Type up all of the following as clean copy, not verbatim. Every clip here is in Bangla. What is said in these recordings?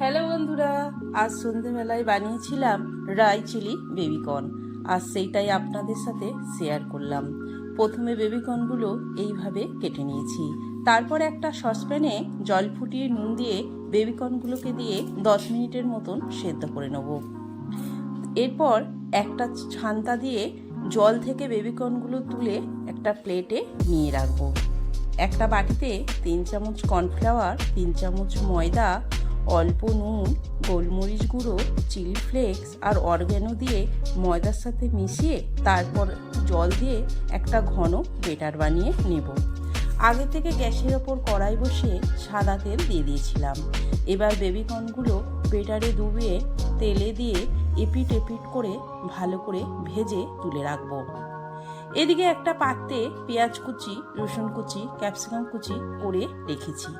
হ্যালো বন্ধুরা, আজ সন্ধেবেলায় বানিয়েছিলাম রাই চিলি বেবিকর্ন। আর সেইটাই আপনাদের সাথে শেয়ার করলাম। প্রথমে বেবিকর্নগুলো এইভাবে কেটে নিয়েছি। তারপর একটা সসপ্যানে জল ফুটিয়ে নুন দিয়ে বেবিকর্নগুলোকে দিয়ে 10 মিনিটের মতন সেদ্ধ করে নেব। এরপর একটা ছান্তা দিয়ে জল থেকে বেবিকর্নগুলো তুলে একটা প্লেটে নিয়ে রাখবো। একটা বাটিতে 3 চামচ কর্নফ্লাওয়ার, 3 চামচ ময়দা, অল্প নুন, গোলমরিচ গুঁড়ো, চিলি ফ্লেক্স আর অরগ্যানো দিয়ে ময়দার সাথে মিশিয়ে তারপর জল দিয়ে একটা ঘন বেটার বানিয়ে নেব। আগে থেকে গ্যাসের ওপর কড়াই বসিয়ে সাদা তেল দিয়ে দিয়েছিলাম। এবার বেবিকর্নগুলো বেটারে ডুবিয়ে তেলে দিয়ে এপিট এপিট করে ভালো করে ভেজে তুলে রাখবো। এদিকে একটা পাত্রে পেঁয়াজ কুচি, রসুন কুচি, ক্যাপসিকাম কুচি করে রেখেছি।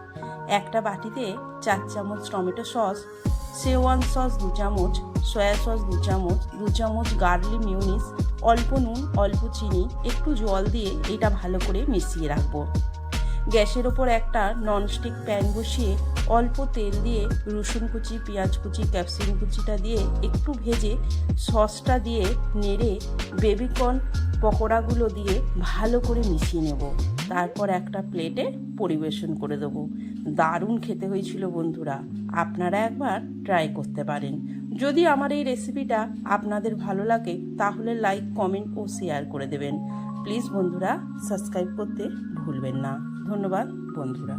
একটা বাটিতে 4 চামচ টমেটো সস, শেওয়ান সস 2 চামচ, সয়া সস 2 চামচ, 2 চামচ গার্লিক মিউনিস, অল্প নুন, অল্প চিনি, একটু জল দিয়ে এটা ভালো করে মিশিয়ে রাখবো। গ্যাসের ওপর একটা ননস্টিক প্যান বসিয়ে অল্প তেল দিয়ে রসুন কুচি, পেঁয়াজ কুচি, ক্যাপসিকাম কুচিটা দিয়ে একটু ভেজে সসটা দিয়ে নেড়ে বেবিকর্ন পকোড়াগুলো দিয়ে ভালো করে মিশিয়ে নেব। তারপর একটা প্লেটে পরিবেশন করে দেবো। দারুণ খেতে হয়েছিল বন্ধুরা, আপনারা একবার ট্রাই করতে পারেন। যদি আমার এই রেসিপিটা আপনাদের ভালো লাগে তাহলে লাইক, কমেন্ট ও শেয়ার করে দেবেন। প্লিজ বন্ধুরা সাবস্ক্রাইব করতে ভুলবেন না। ধন্যবাদ বন্ধুরা।